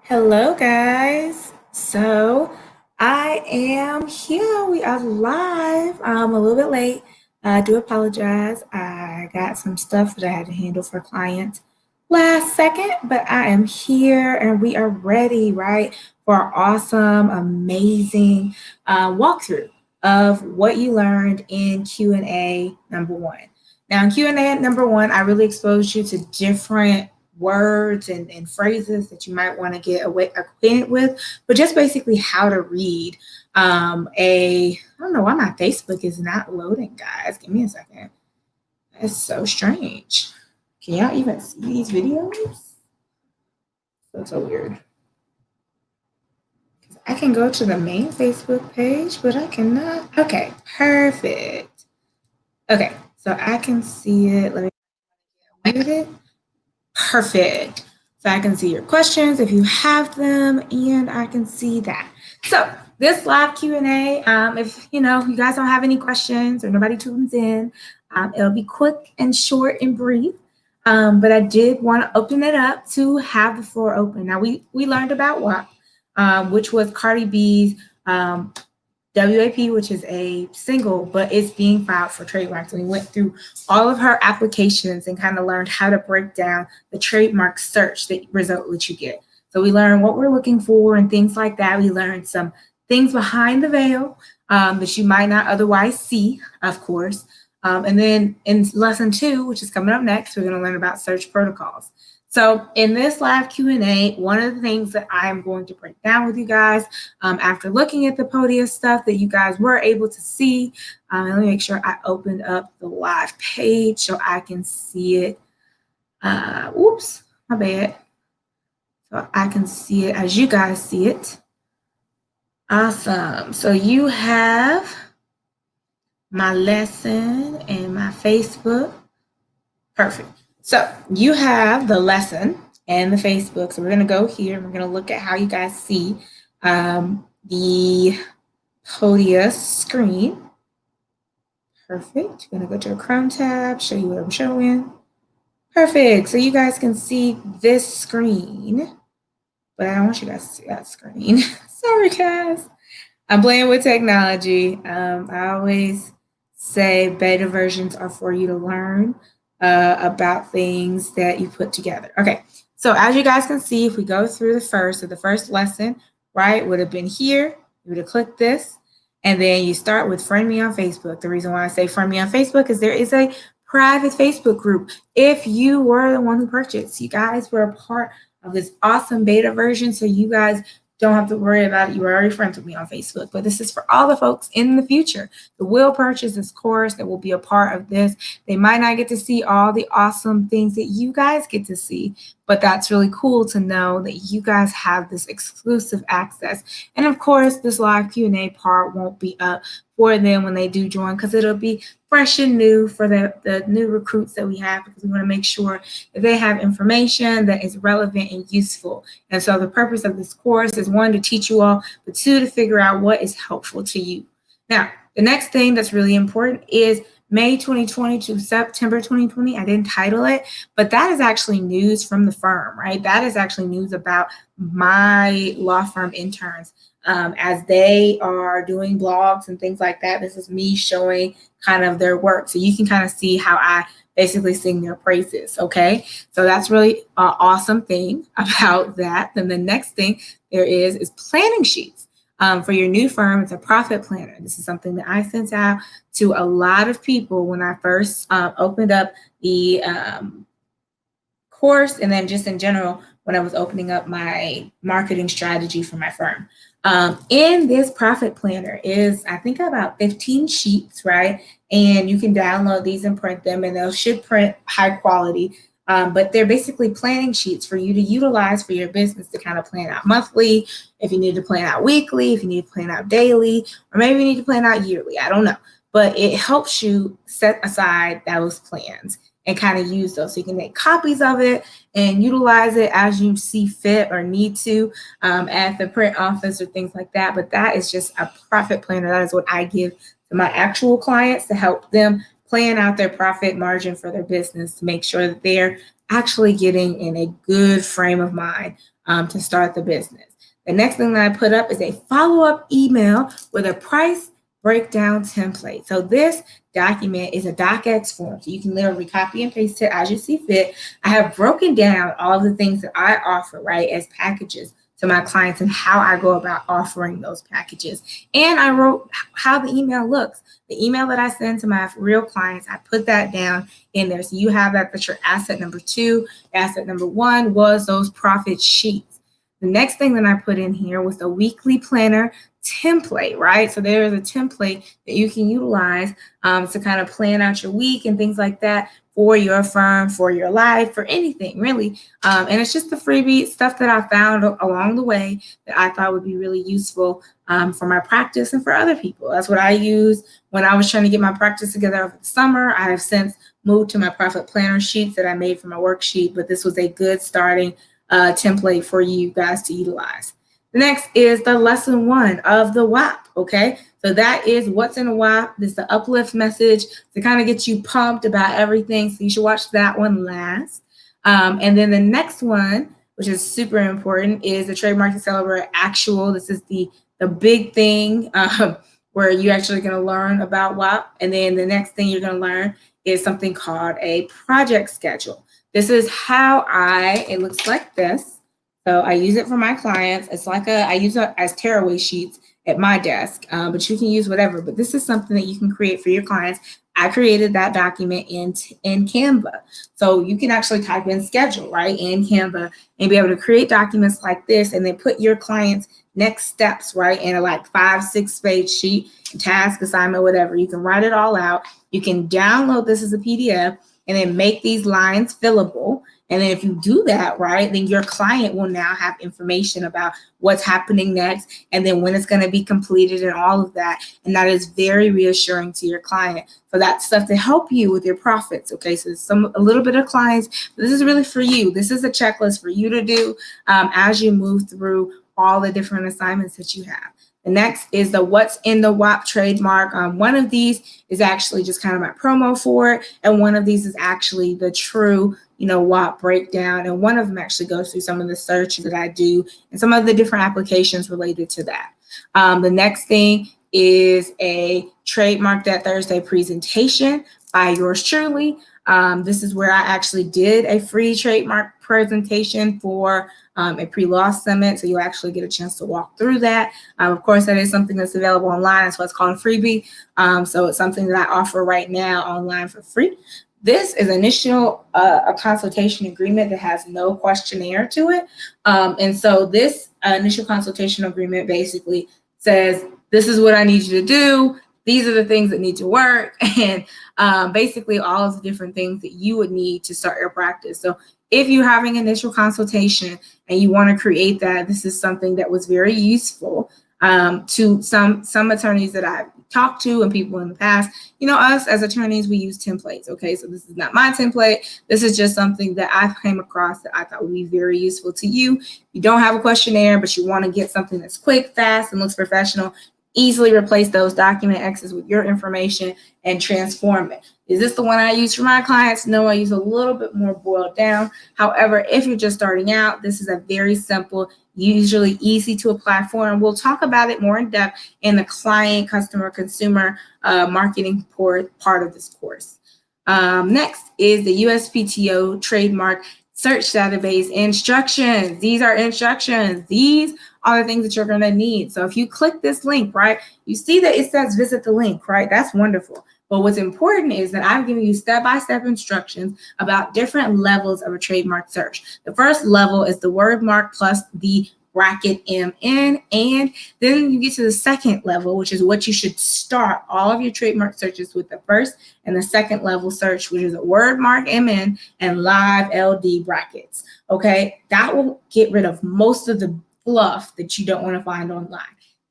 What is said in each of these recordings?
Hello, guys. So I am here. We are live. I'm a little bit late. I do apologize. I got some stuff that I had to handle for clients last second, but I am here and we are ready, right, for our awesome, amazing walkthrough of what you learned in Q&A number one. Now, in Q&A number one, I really exposed you to different words and phrases that you might want to get acquainted with, but just basically how to read I don't know why my Facebook is not loading, guys. Give me a second. That's so strange. Can y'all even see these videos? That's so weird. I can go to the main Facebook page, but I cannot. Okay, perfect. Okay, so I can see it. Let me mute it. Perfect. So I can see your questions if you have them, and I can see that. So this live Q&A, if you guys don't have any questions or nobody tunes in, it'll be quick and short and brief. But I did want to open it up to have the floor open. Now we learned about WAP, which was Cardi B's WAP, which is a single, but it's being filed for trademarks. And we went through all of her applications and kind of learned how to break down the trademark search, the result that you get. So we learned what we're looking for and things like that. We learned some things behind the veil that you might not otherwise see, of course. And then in lesson 2, which is coming up next, we're going to learn about search protocols. So in this live Q&A, one of the things that I'm going to break down with you guys after looking at the Podia stuff that you guys were able to see, let me make sure I opened up the live page so I can see it. Oops, my bad. So I can see it as you guys see it. Awesome. So you have my lesson and my Facebook. Perfect. So you have the lesson and the Facebook. So we're going to go here and we're going to look at how you guys see the Podia screen. Perfect. We're going to go to a Chrome tab, show you what I'm showing. Perfect. So you guys can see this screen, but I don't want you guys to see that screen. Sorry, guys. I'm playing with technology. I always say beta versions are for you to learn about things that you put together. Okay, so as you guys can see, if we go through the first lesson, right, would have been here. You would have clicked this, and then you start with friend me on Facebook. The reason why I say friend me on Facebook is there is a private Facebook group. If you were the one who purchased, you guys were a part of this awesome beta version, so you guys don't have to worry about it. You are already friends with me on Facebook, but this is for all the folks in the future that will purchase this course, that will be a part of this. They might not get to see all the awesome things that you guys get to see, but that's really cool to know that you guys have this exclusive access. And of course, this live Q&A part won't be up for them when they do join, because it'll be fresh and new for the new recruits that we have, because we want to make sure that they have information that is relevant and useful. And so the purpose of this course is, 1, to teach you all, but 2, to figure out what is helpful to you. Now, the next thing that's really important is May 2020 to September 2020. I didn't title it, but that is actually news from the firm, right? That is actually news about my law firm interns. As they are doing blogs and things like that. This is me showing kind of their work. So you can kind of see how I basically sing their praises, okay? So that's really an awesome thing about that. Then the next thing there is planning sheets. For your new firm, it's a profit planner. This is something that I sent out to a lot of people when I first opened up the course, and then just in general when I was opening up my marketing strategy for my firm. In this profit planner is, I think, about 15 sheets, right? And you can download these and print them, and they should print high quality. But they're basically planning sheets for you to utilize for your business to kind of plan out monthly, if you need to plan out weekly, if you need to plan out daily, or maybe you need to plan out yearly. I don't know. But it helps you set aside those plans and kind of use those. So you can make copies of it and utilize it as you see fit or need to at the print office or things like that. But that is just a profit planner. That is what I give to my actual clients to help them plan out their profit margin for their business, to make sure that they're actually getting in a good frame of mind to start the business. The next thing that I put up is a follow-up email with a price breakdown template. So this document is a docx form, so you can literally copy and paste it as you see fit. I have broken down all of the things that I offer, right, as packages to my clients and how I go about offering those packages. And I wrote how the email looks. The email that I send to my real clients, I put that down in there. So you have that, that's your asset number 2. Asset number 1 was those profit sheets. The next thing that I put in here was the weekly planner template, right? So there is a template that you can utilize to kind of plan out your week and things like that for your firm, for your life, for anything really. And it's just the freebie stuff that I found along the way that I thought would be really useful for my practice and for other people. That's what I used when I was trying to get my practice together over the summer. I have since moved to my profit planner sheets that I made for my worksheet, but this was a good starting template for you guys to utilize. The next is the lesson 1 of the WAP, okay? So that is what's in a WAP. This is the uplift message to kind of get you pumped about everything. So you should watch that one last. And then the next one, which is super important, is the Trademark Accelerator Actual. This is the big thing where you're actually going to learn about WAP. And then the next thing you're going to learn is something called a project schedule. This is how it looks like this. So I use it for my clients. It's like I use it as tearaway sheets at my desk, but you can use whatever. But this is something that you can create for your clients. I created that document in Canva. So you can actually type in schedule, right, in Canva and be able to create documents like this and then put your clients' next steps, right, in a like 5-6 page sheet, task, assignment, whatever. You can write it all out. You can download this as a PDF and then make these lines fillable. And then if you do that, right, then your client will now have information about what's happening next and then when it's going to be completed and all of that. And that is very reassuring to your client for that stuff to help you with your profits. Okay, so a little bit of clients, but this is really for you. This is a checklist for you to do as you move through all the different assignments that you have. The next is the what's in the WAP trademark. One of these is actually just kind of my promo for it. And one of these is actually the true, WAP breakdown. And one of them actually goes through some of the search that I do and some of the different applications related to that. The next thing is a Trademark That Thursday presentation by yours truly. This is where I actually did a free trademark presentation for a pre-law summit. So you'll actually get a chance to walk through that. Of course, that is something that's available online. That's what's called a freebie. So it's something that I offer right now online for free. This is initial a consultation agreement that has no questionnaire to it. And so this initial consultation agreement basically says, this is what I need you to do. These are the things that need to work, and basically all of the different things that you would need to start your practice. So if you're having initial consultation and you want to create that, this is something that was very useful to some attorneys that I've talked to and people in the past. Us as attorneys, we use templates. Okay, so this is not my template. This is just something that I came across that I thought would be very useful to you. You don't have a questionnaire, but you want to get something that's quick, fast, and looks professional. Easily replace those document X's with your information and transform it. Is this the one I use for my clients? No, I use a little bit more boiled down. However, if you're just starting out, this is a very simple, usually easy to apply form. We'll talk about it more in depth in the client, customer, consumer marketing part of this course. Next is the USPTO trademark search database instructions. These are instructions. These are the things that you're going to need. So if you click this link, right, you see that it says visit the link, right? That's wonderful. But what's important is that I've given you step-by-step instructions about different levels of a trademark search. The first level is the word mark plus the bracket MN, and then you get to the second level, which is what you should start all of your trademark searches with, the first and the second level search, which is a word mark MN and live LD brackets. Okay, that will get rid of most of the fluff that you don't want to find online.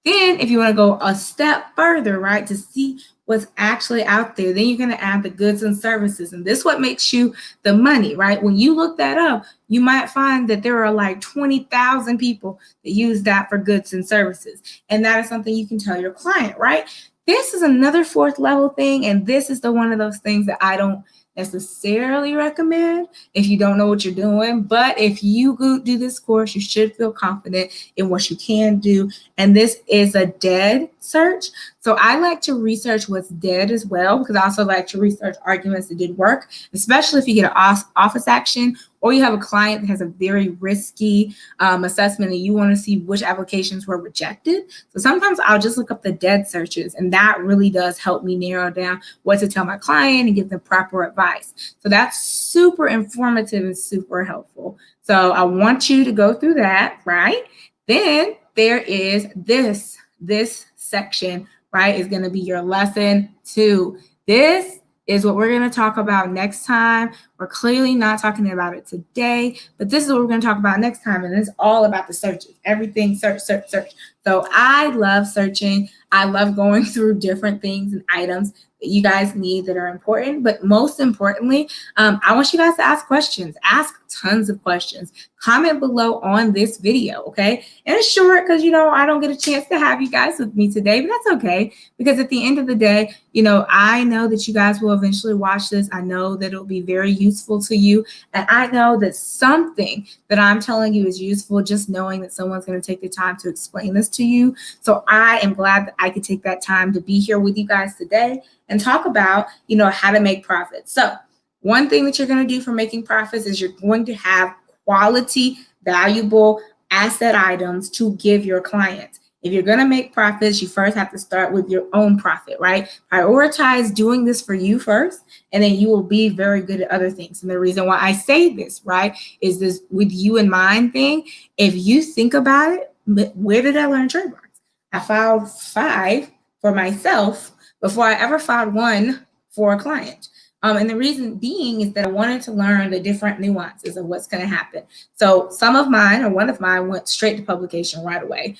Then if you want to go a step further, right, to see what's actually out there, then you're going to add the goods and services. And this is what makes you the money, right? When you look that up, you might find that there are like 20,000 people that use that for goods and services. And that is something you can tell your client, right? This is another fourth level thing. And this is one of those things that I don't necessarily recommend if you don't know what you're doing. But if you do this course, you should feel confident in what you can do. And this is a dead search. So I like to research what's dead as well, because I also like to research arguments that did work, especially if you get an office action or you have a client that has a very risky assessment and you want to see which applications were rejected. So sometimes I'll just look up the dead searches, and that really does help me narrow down what to tell my client and give them proper advice. So that's super informative and super helpful. So I want you to go through that, right? Then there is this section, right, is going to be your lesson 2. This is what we're going to talk about next time. We're clearly not talking about it today, but this is what we're going to talk about next time. And it's all about the searches, everything search, search, search. So I love searching. I love going through different things and items that you guys need that are important. But most importantly, I want you guys to ask questions. Ask tons of questions. Comment below on this video, okay? And it's short because, I don't get a chance to have you guys with me today, but that's okay. Because at the end of the day, I know that you guys will eventually watch this. I know that it'll be very useful to you. And I know that something that I'm telling you is useful, just knowing that someone's going to take the time to explain this to you. So I am glad that I could take that time to be here with you guys today and talk about, how to make profits. So one thing that you're going to do for making profits is you're going to have quality, valuable asset items to give your clients. If you're going to make profits, you first have to start with your own profit, right? Prioritize doing this for you first, and then you will be very good at other things. And the reason why I say this, right, is this with you in mind thing. If you think about it, where did I learn trademarks? I filed 5 for myself before I ever filed 1 for a client. And the reason being is that I wanted to learn the different nuances of what's going to happen. So one of mine went straight to publication right away.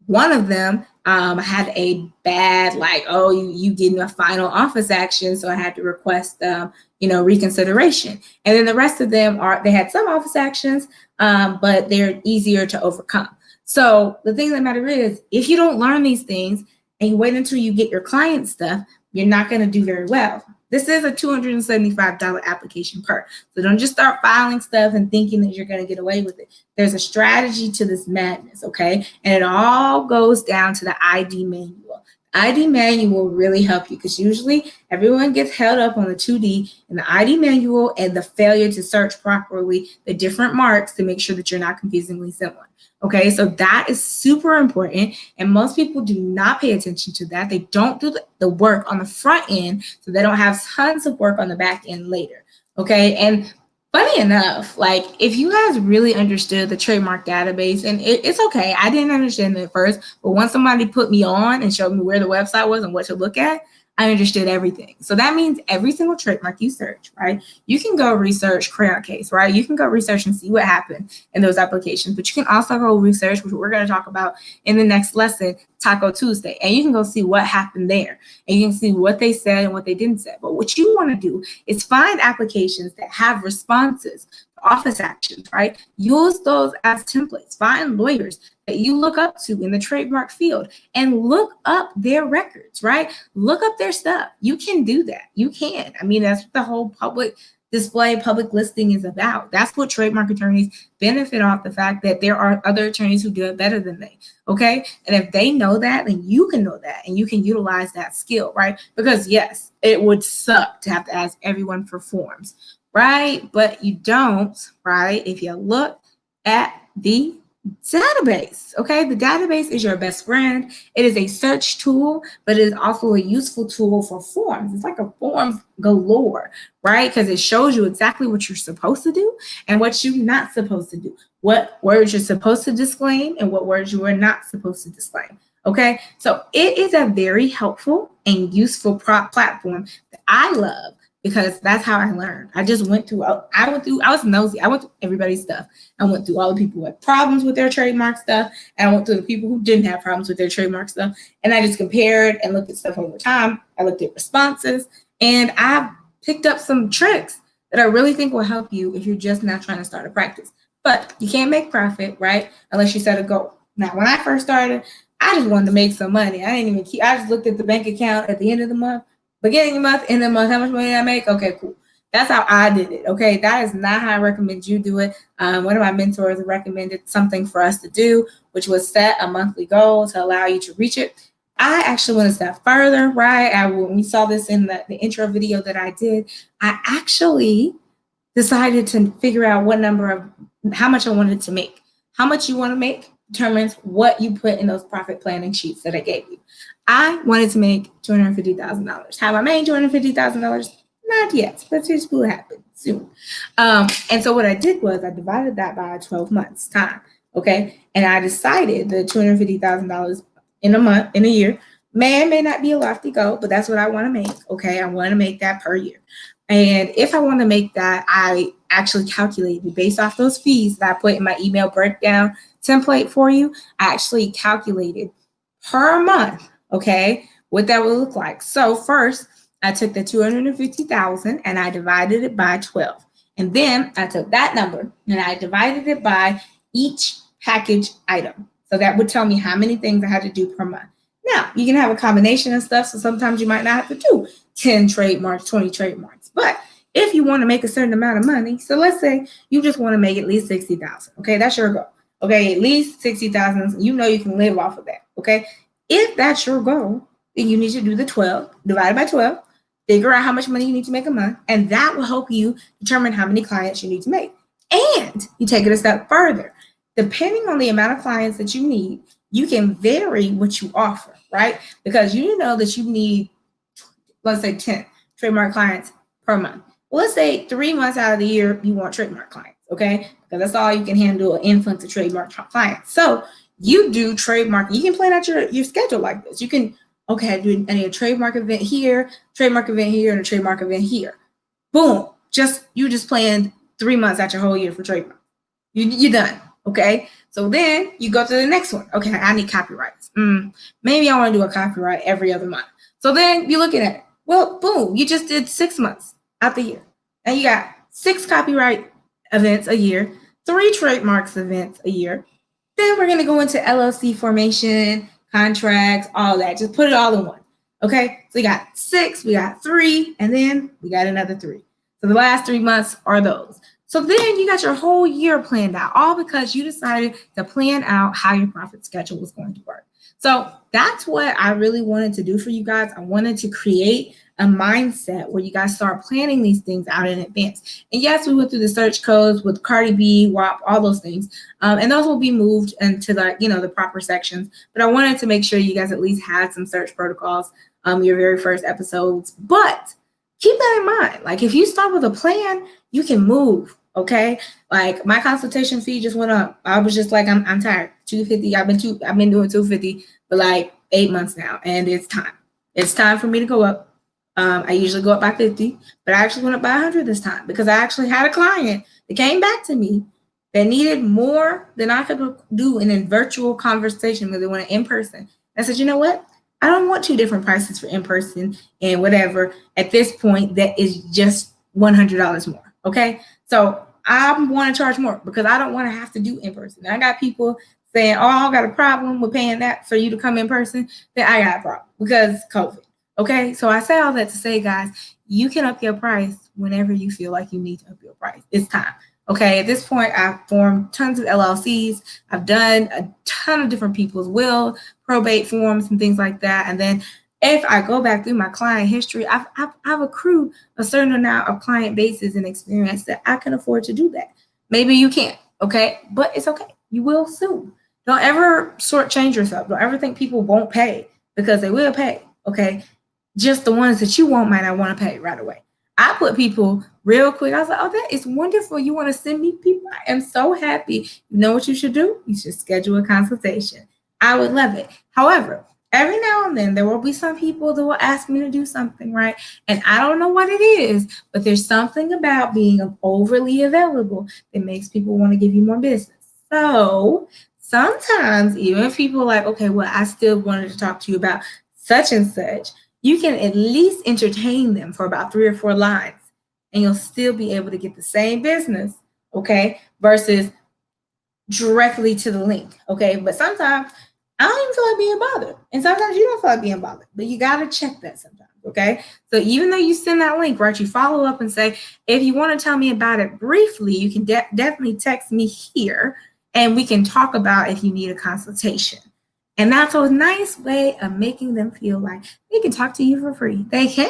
One of them had a bad, you getting a final office action, so I had to request, reconsideration. And then the rest of them they had some office actions, but they're easier to overcome. So the thing that matters is, if you don't learn these things and you wait until you get your client stuff, you're not going to do very well. This is a $275 application per. So don't just start filing stuff and thinking that you're going to get away with it. There's a strategy to this madness, okay? And it all goes down to the ID manual. The ID manual will really help you, because usually everyone gets held up on the 2D and the ID manual and the failure to search properly the different marks to make sure that you're not confusingly similar. Okay, so that is super important, and most people do not pay attention to that. They don't do the work on the front end, so they don't have tons of work on the back end later. Okay, and funny enough, if you guys really understood the trademark database, and it's okay, I didn't understand it at first, but once somebody put me on and showed me where the website was and what to look at, I understood everything. So that means every single trademark you search, right? You can go research Crayon Case, right? You can go research and see what happened in those applications, but you can also go research, which we're going to talk about in the next lesson, Taco Tuesday, and you can go see what happened there, and you can see what they said and what they didn't say. But what you want to do is find applications that have responses to office actions, right? Use those as templates. Find lawyers that you look up to in the trademark field and look up their records, right? Look up their stuff. You can do that. You can. I mean, that's what the whole public display, public listing is about. That's what trademark attorneys benefit off, the fact that there are other attorneys who do it better than they, okay? And if they know that, then you can know that and you can utilize that skill, right? Because yes, it would suck to have to ask everyone for forms, right? But you don't, right? If you look at the database, okay? The database is your best friend. It is a search tool, but it is also a useful tool for forms. It's like a forms galore, right? Because it shows you exactly what you're supposed to do and what you're not supposed to do, what words you're supposed to disclaim and what words you are not supposed to disclaim, okay? So it is a very helpful and useful platform that I love, because that's how I learned. I was nosy. I went through everybody's stuff. I went through all the people who had problems with their trademark stuff, and I went through the people who didn't have problems with their trademark stuff. And I just compared and looked at stuff over time. I looked at responses, and I picked up some tricks that I really think will help you if you're just not trying to start a practice. But you can't make profit, right, unless you set a goal. Now, when I first started, I just wanted to make some money. I just looked at the bank account at the end of the month. Beginning of the month, end of the month, how much money did I make? Okay, cool. That's how I did it. Okay. That is not how I recommend you do it. One of my mentors recommended something for us to do, which was set a monthly goal to allow you to reach it. I actually went a step further, right? When we saw this in the intro video that I did, I actually decided to figure out what number of how much I wanted to make. How much you want to make determines what you put in those profit planning sheets that I gave you. I wanted to make $250,000. Have I made $250,000? Not yet, but this will happen soon. And so what I did was I divided that by 12 months time. Okay. And I decided the $250,000 in a month, in a year, may not be a lofty goal, but that's what I want to make. Okay. I want to make that per year. And if I want to make that, I actually calculated based off those fees that I put in my email breakdown template for you. I actually calculated per month, okay, what that would look like. So first, I took the 250,000 and I divided it by 12. And then I took that number and I divided it by each package item. So that would tell me how many things I had to do per month. Now, you can have a combination of stuff. So sometimes you might not have to do 10 trademarks, 20 trademarks. But if you want to make a certain amount of money, so let's say you just want to make at least 60,000. Okay, that's your goal. Okay, at least 60,000. You know you can live off of that. Okay, if that's your goal, then you need to do the 12 divided by 12, figure out how much money you need to make a month, and that will help you determine how many clients you need to make. And you take it a step further. Depending on the amount of clients that you need, you can vary what you offer, right? Because you know that you need, let's say 10 trademark clients per month. Well, let's say 3 months out of the year, you want trademark clients, okay? Because that's all you can handle, an influx of trademark clients. So you do trademark. You can plan out your schedule like this. You can, okay, I need a trademark event here, and a trademark event here. Boom. You just planned 3 months out your whole year for trademark. You're done. Okay. So then you go to the next one. Okay, I need copyrights. Maybe I want to do a copyright every other month. So then you're looking at it. Well, boom, you just did 6 months out the year. And you got 6 copyright events a year, 3 trademarks events a year. Then we're going to go into LLC formation, contracts, all that. Just put it all in one. Okay. So we got 6, we got 3, and then we got another 3. So the last 3 months are those. So then you got your whole year planned out, all because you decided to plan out how your profit schedule was going to work. So that's what I really wanted to do for you guys. I wanted to create a mindset where you guys start planning these things out in advance. And yes, we went through the search codes with Cardi B, WAP, all those things. And those will be moved into the proper sections. But I wanted to make sure you guys at least had some search protocols, your very first episodes. But keep that in mind. Like if you start with a plan, you can move. Okay. Like my consultation fee just went up. I was just like, I'm tired. 250. I've been doing 250 for like 8 months now. And it's time. It's time for me to go up. I usually go up by 50, but I actually went up by 100 this time because I actually had a client that came back to me that needed more than I could do in a virtual conversation because they wanted in person. I said, you know what? I don't want 2 different prices for in person and whatever. At this point, that is just $100 more. Okay. So I want to charge more because I don't want to have to do in person. I got people saying, oh, I got a problem with paying that for you to come in person. Then I got a problem because COVID. Okay. So I say all that to say, guys, you can up your price whenever you feel like you need to up your price. It's time. Okay. At this point, I've formed tons of LLCs. I've done a ton of different people's will, probate forms and things like that. And then if I go back through my client history, I've accrued a certain amount of client bases and experience that I can afford to do that. Maybe you can't, okay? But it's okay. You will soon. Don't ever shortchange yourself. Don't ever think people won't pay because they will pay, okay? Just the ones that you might not want to pay right away. I put people real quick. I was like, oh, that is wonderful. You want to send me people? I am so happy. You know what you should do? You should schedule a consultation. I would love it. However, every now and then there will be some people that will ask me to do something, right? And I don't know what it is, but there's something about being overly available that makes people want to give you more business. So sometimes even if people are like, okay, well, I still wanted to talk to you about such and such, you can at least entertain them for about 3 or 4 lines and you'll still be able to get the same business, okay, versus directly to the link, okay? But sometimes I don't even feel like being bothered. And sometimes you don't feel like being bothered, but you got to check that sometimes, okay? So even though you send that link, right, you follow up and say, if you want to tell me about it briefly, you can definitely text me here and we can talk about if you need a consultation. And that's a nice way of making them feel like they can talk to you for free. They can,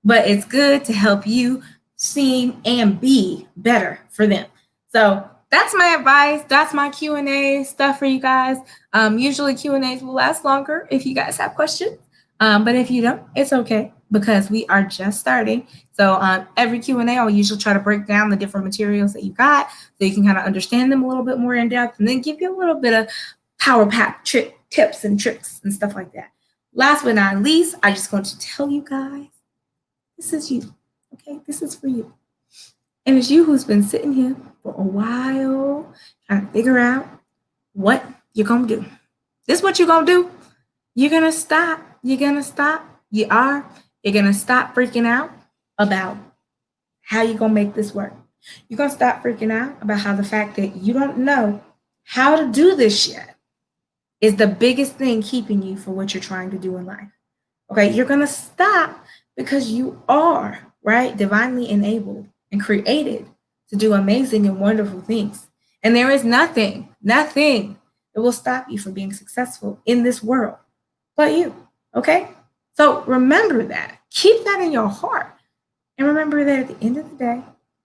but it's good to help you seem and be better for them. So that's my advice. That's my Q&A stuff for you guys. Usually Q&As will last longer if you guys have questions. But if you don't, it's okay because we are just starting. So every Q&A, I'll usually try to break down the different materials that you got so you can kind of understand them a little bit more in depth and then give you a little bit of power pack tips and tricks and stuff like that. Last but not least, I just want to tell you guys, this is you, okay? This is for you. And it's you who's been sitting here for a while trying to figure out what you're going to do. This is what you're going to do. You're going to stop. You're going to stop. You are. You're going to stop freaking out about how you're going to make this work. You're going to stop freaking out about how the fact that you don't know how to do this yet is the biggest thing keeping you from what you're trying to do in life. Okay, you're going to stop because you are, right, divinely enabled and created to do amazing and wonderful things. And there is nothing that will stop you from being successful in this world but you, okay? So remember that. Keep that in your heart. And remember that at the end of the day,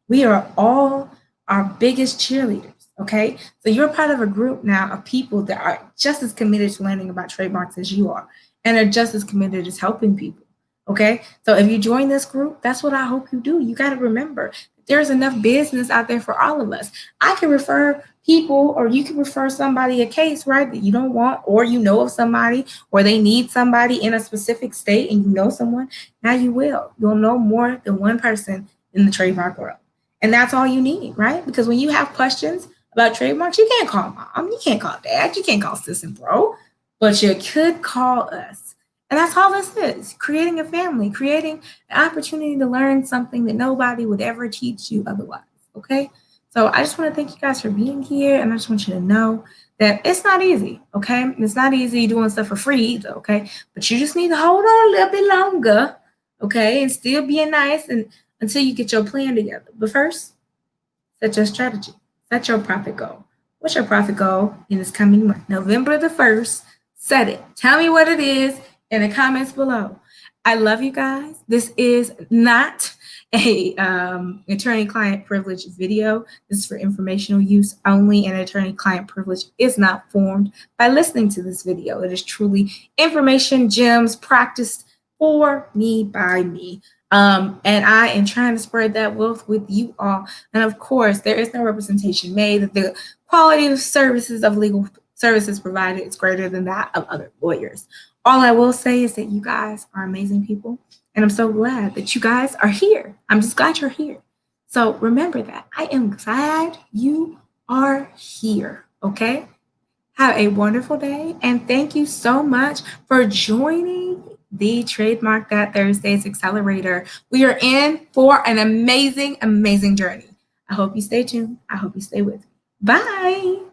we are all our biggest cheerleaders. Okay, so you're part of a group now of people that are just as committed to learning about trademarks as you are and are just as committed as helping people. Okay, so if you join this group, that's what I hope you do. You got to remember there's enough business out there for all of us. I can refer people, or you can refer somebody a case, right, that you don't want, or you know of somebody, or they need somebody in a specific state and you know someone. Now you will. You'll know more than one person in the trademark world. And that's all you need, right? Because when you have questions about trademarks, you can't call mom, you can't call dad, you can't call sis and bro, but you could call us. And that's all this is, creating a family, creating an opportunity to learn something that nobody would ever teach you otherwise, okay? So I just want to thank you guys for being here, and I just want you to know that it's not easy, okay? It's not easy doing stuff for free either, okay? But you just need to hold on a little bit longer, okay? And still being nice and until you get your plan together. But first, set your strategy. Set your profit goal. What's your profit goal in this coming month? November the 1st. Set it. Tell me what it is in the comments below. I love you guys. This is not a attorney-client privilege video. This is for informational use only, and attorney-client privilege is not formed by listening to this video. It is truly information, gems, practiced for me by me. And I am trying to spread that wealth with you all. And of course, there is no representation made. The quality of services of legal services provided is greater than that of other lawyers. All I will say is that you guys are amazing people. And I'm so glad that you guys are here. I'm just glad you're here. So remember that. I am glad you are here. Okay? Have a wonderful day. And thank you so much for joining the Trademark That Thursdays Accelerator. We are in for an amazing, amazing journey. I hope you stay tuned. I hope you stay with me. Bye.